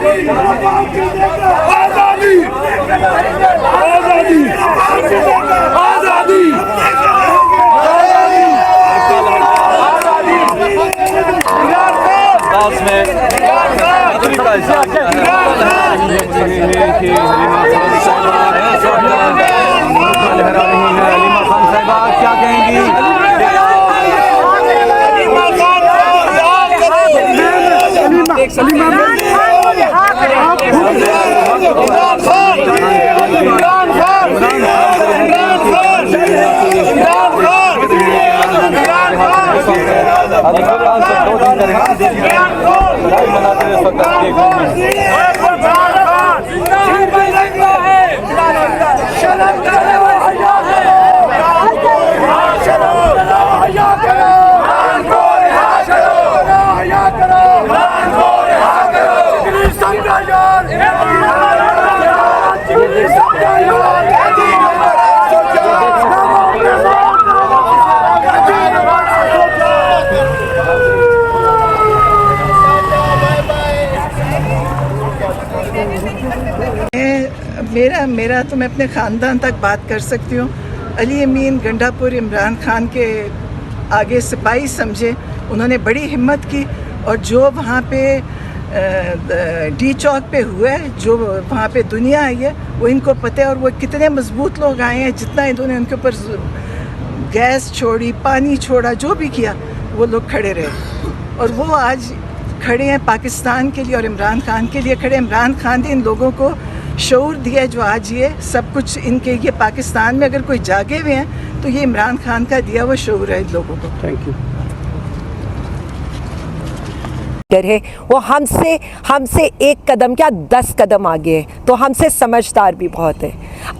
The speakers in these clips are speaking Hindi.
आजादी आजादी आजादी क्या कहेंगी? मेरा तो मैं अपने ख़ानदान तक बात कर सकती हूँ। अली अमीन गंडापुर इमरान खान के आगे सिपाही समझे, उन्होंने बड़ी हिम्मत की और जो वहाँ पे डी चौक पे हुआ है, जो वहाँ पे दुनिया आई है, वो इनको पता है। और वो कितने मजबूत लोग आए हैं, जितना इन्होंने उनके ऊपर गैस छोड़ी, पानी छोड़ा, जो भी किया, वो लोग खड़े रहे और वो आज खड़े हैं पाकिस्तान के लिए और इमरान खान के लिए खड़े। इमरान खान ने इन लोगों को शऊर दिया जो आज ये सब कुछ इनके ये पाकिस्तान में अगर कोई जागे हुए हैं तो ये इमरान खान का दिया वो शऊर है इन लोगों को। Thank you. है वो हमसे एक कदम क्या 10 कदम आगे है, तो हमसे समझदार भी बहुत है।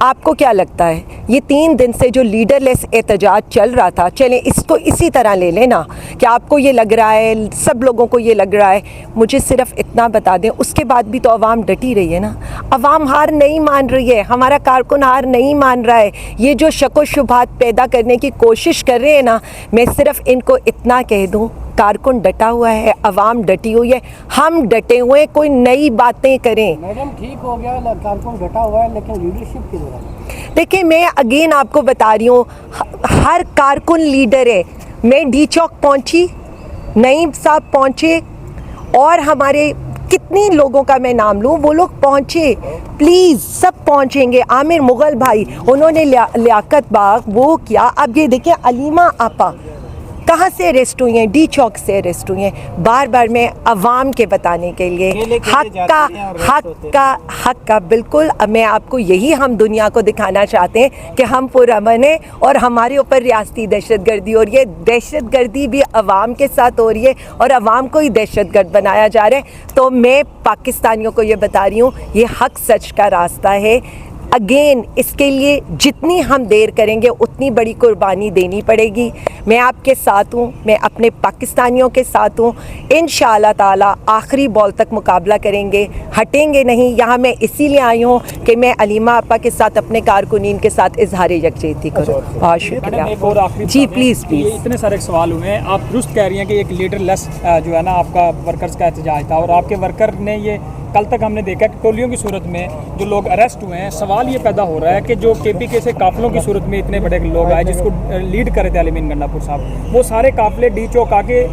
आपको क्या लगता है ये 3 दिन से जो लीडरलेस एहतजाज चल रहा था, चलें इसको इसी तरह ले लेना कि आपको ये लग रहा है, सब लोगों को ये लग रहा है, मुझे सिर्फ इतना बता दें, उसके बाद भी तो अवाम डटी रही है ना। अवाम हार नहीं मान रही है, हमारा कारकुन हार नहीं मान रहा है। ये जो शक व शुबहात पैदा करने की कोशिश कर रहे हैं ना, मैं सिर्फ इनको इतना कह दूँ, कारकुन डटा हुआ है, अवाम डटी हुई है, हम डटे हुए हैं, कोई नई बातें करें। मैडम ठीक हो गया, कारकुन डटा हुआ है, लेकिन लीडरशिप की जरूरत। देखिए मैं अगेन आपको बता रही हूँ, हर कारकुन लीडर है। मैं डी चौक पहुँची, नईम साहब पहुँचे और हमारे कितने लोगों का मैं नाम लूँ, वो लोग पहुँचे, प्लीज़ सब पहुँचेंगे। आमिर मुगल भाई, उन्होंने लियाकत बाग वो किया। अब ये देखिए अलीमा आपा कहाँ से अरेस्ट हुई हैं, डी चौक से अरेस्ट हुई हैं। बार बार मैं अवाम के बताने के लिए हक का बिल्कुल, मैं आपको यही हम दुनिया को दिखाना चाहते हैं कि हम पुरअमन हैं और हमारे ऊपर रियासती दहशतगर्दी हो रही है। दहशतगर्दी भी अवाम के साथ हो रही है और अवाम को ही दहशतगर्द बनाया जा रहा है। तो मैं पाकिस्तानियों को ये बता रही हूँ, ये हक सच का रास्ता है। अगेन इसके लिए जितनी हम देर करेंगे उतनी बड़ी कुर्बानी देनी पड़ेगी। मैं आपके साथ हूँ, मैं अपने पाकिस्तानियों के साथ हूँ। इंशाअल्लाह ताला आखिरी बॉल तक मुकाबला करेंगे, हटेंगे नहीं। यहाँ मैं इसीलिए आई हूँ कि मैं अलीमा आपा के साथ, अपने कारकुनीन के साथ इजहार यकजहती करूँ। बहुत शुक्रिया जी। प्लीज़ इतने सारे सवाल हुए हैं, आप दुरुस्त कह रही हैं कि एक लीडरलेस जो है ना आपका वर्कर्स का एहतजाज था और आपके वर्कर ने ये कल तक हमने देखा कि टोलियों की सूरत में जो लोग अरेस्ट हुए हैं। सवाल ये पैदा हो रहा है कि जो केपीके से काफिलों की सूरत में इतने बड़े लोग आए, जिसको लीड कर रहे थे अली अमीन गंडापुर साहब, वो सारे काफिले डी चौक आके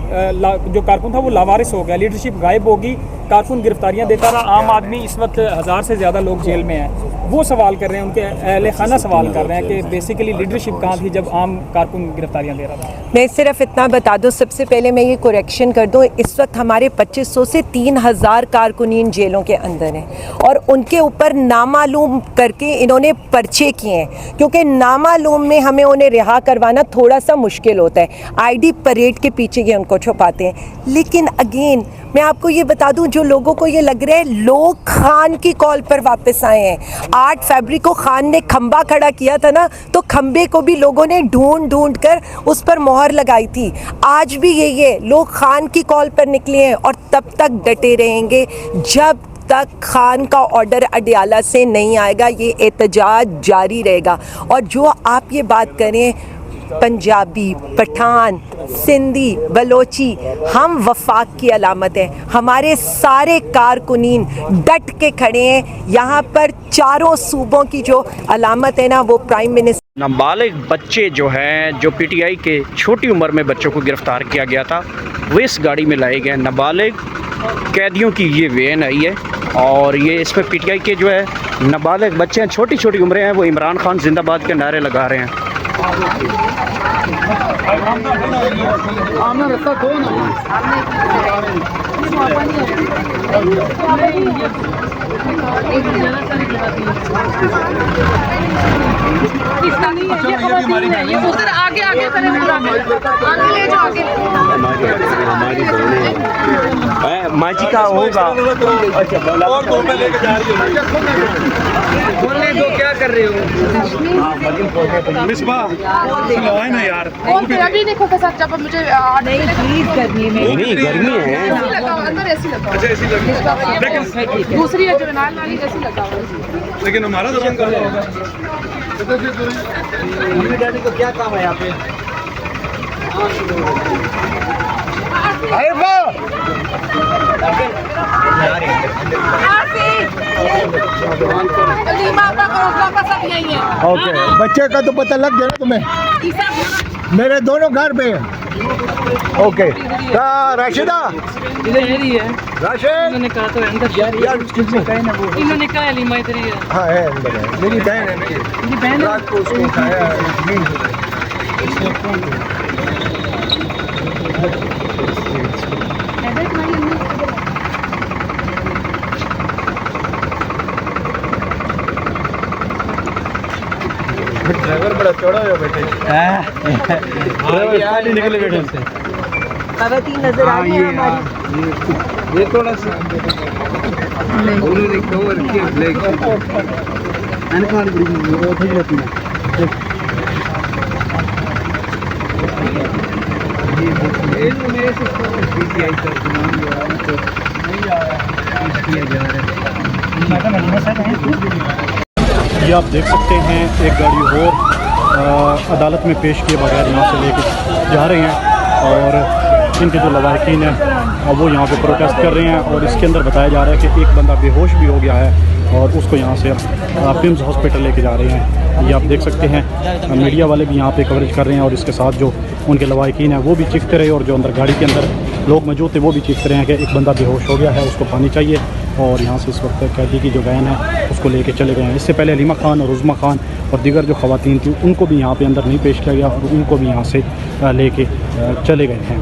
जो कारकुन था वो लावारिस हो गया, लीडरशिप गायब होगी, कारकुन गिरफ्तारियां देता रहा। आम आदमी इस वक्त 1000 से ज़्यादा लोग जेल में हैं। वो सवाल कर रहे हैं, उनके अहले खाना सवाल कर रहे हैं कि बेसिकली लीडरशिप कहाँ थी जब आम कारकुन गिरफ्तारियां दे रहा था। मैं सिर्फ इतना बता दूं, सबसे पहले मैं ये करेक्शन कर दूं, इस वक्त हमारे 2500 से 3000 कारकुनीन जेलों के अंदर हैं और उनके ऊपर नामालूम करके इन्होंने पर्चे किए हैं, क्योंकि नामालूम में हमें उन्हें रिहा करवाना थोड़ा सा मुश्किल होता है। आईडी परेड के पीछे ये उनको छुपाते हैं। लेकिन अगेन मैं आपको ये बता दूं, जो लोगों को ये लग रहा है लोग खान की कॉल पर वापस आए हैं। 8 फरवरी को खान ने खंबा खड़ा किया था ना, तो खंबे को भी लोगों ने ढूंढ कर उस पर मोहर लगाई थी। आज भी यही है, लोग खान की कॉल पर निकले हैं और तब तक डटे रहेंगे जब तक खान का ऑर्डर अडियाला से नहीं आएगा। ये एहतजाज जारी रहेगा। और जो आप ये बात करें, पंजाबी, पठान, सिंधी, बलोची, हम वफाक की अलामत है। हमारे सारे कारकुनीन डट के खड़े हैं। यहाँ पर चारों सूबों की जो अलामत है ना, वो प्राइम मिनिस्टर। नाबालिग बच्चे जो हैं, जो पीटीआई के छोटी उम्र में बच्चों को गिरफ़्तार किया गया था, वो इस गाड़ी में लाए गए। नाबालिग कैदियों की ये वैन आई है और ये इसमें पीटीआई के जो है नाबालिग बच्चे हैं, छोटी छोटी उम्रें हैं, वो इमरान खान जिंदाबाद के नारे लगा रहे हैं। आगे आगे ले जाओ आगे। माँ जी का होगा। बोलने दो, क्या कर रहे हो? ना यार अभी देखो के साथ जब मुझे नहीं गर्मी है। अंदर ऐसी लगा दूसरी है जो नाल वाली ऐसी लगा लेकिन हमारा तो बंद कर दो। मम्मी डैडी को क्या काम है यहाँ पे? ओके, बच्चे का तो पता लग गया ना तुम्हें? मेरे दोनों घर पे हैं। ओके, राशिदा राशिद, इन्होंने कहा तो अंदर जा रही है। इन्होंने कहा लीमा इधर ही है। हाँ है अंदर है। मेरी बहन है, मेरी बहन है। रात को उसको उठाया ड्राइवर बड़ा चौड़ा है बेटे। ड्राइवर निकले बेटे से। खवातीन नजर आ रही है हमारी। ये थोड़ा सा उन्होंने कवर किया ब्लैक ये आप देख सकते हैं एक गाड़ी और अदालत में पेश किए बगैर यहाँ से लेके जा रहे हैं और इनके जो लवाहिकीन हैं वो यहाँ पे प्रोटेस्ट कर रहे हैं और इसके अंदर बताया जा रहा है कि एक बंदा बेहोश भी हो गया है और उसको यहाँ से पिम्स हॉस्पिटल लेके जा रहे हैं। ये आप देख सकते हैं मीडिया वाले भी यहाँ पे कवरेज कर रहे हैं और इसके साथ जो उनके लवाहिकीन हैं वो भी चीखते रहे और जो अंदर गाड़ी के अंदर लोग मौजूद थे वो भी चीखते रहे हैं कि एक बंदा बेहोश हो गया है, उसको पानी चाहिए। और यहाँ से इस वक्त कैदी की जो वैन है उसको लेके चले गए हैं। इससे पहले हलीमा खान और उज़्मा खान और दीगर जो ख़वातीन थी उनको भी यहाँ पे अंदर नहीं पेश किया गया और उनको भी यहाँ से लेके चले गए हैं।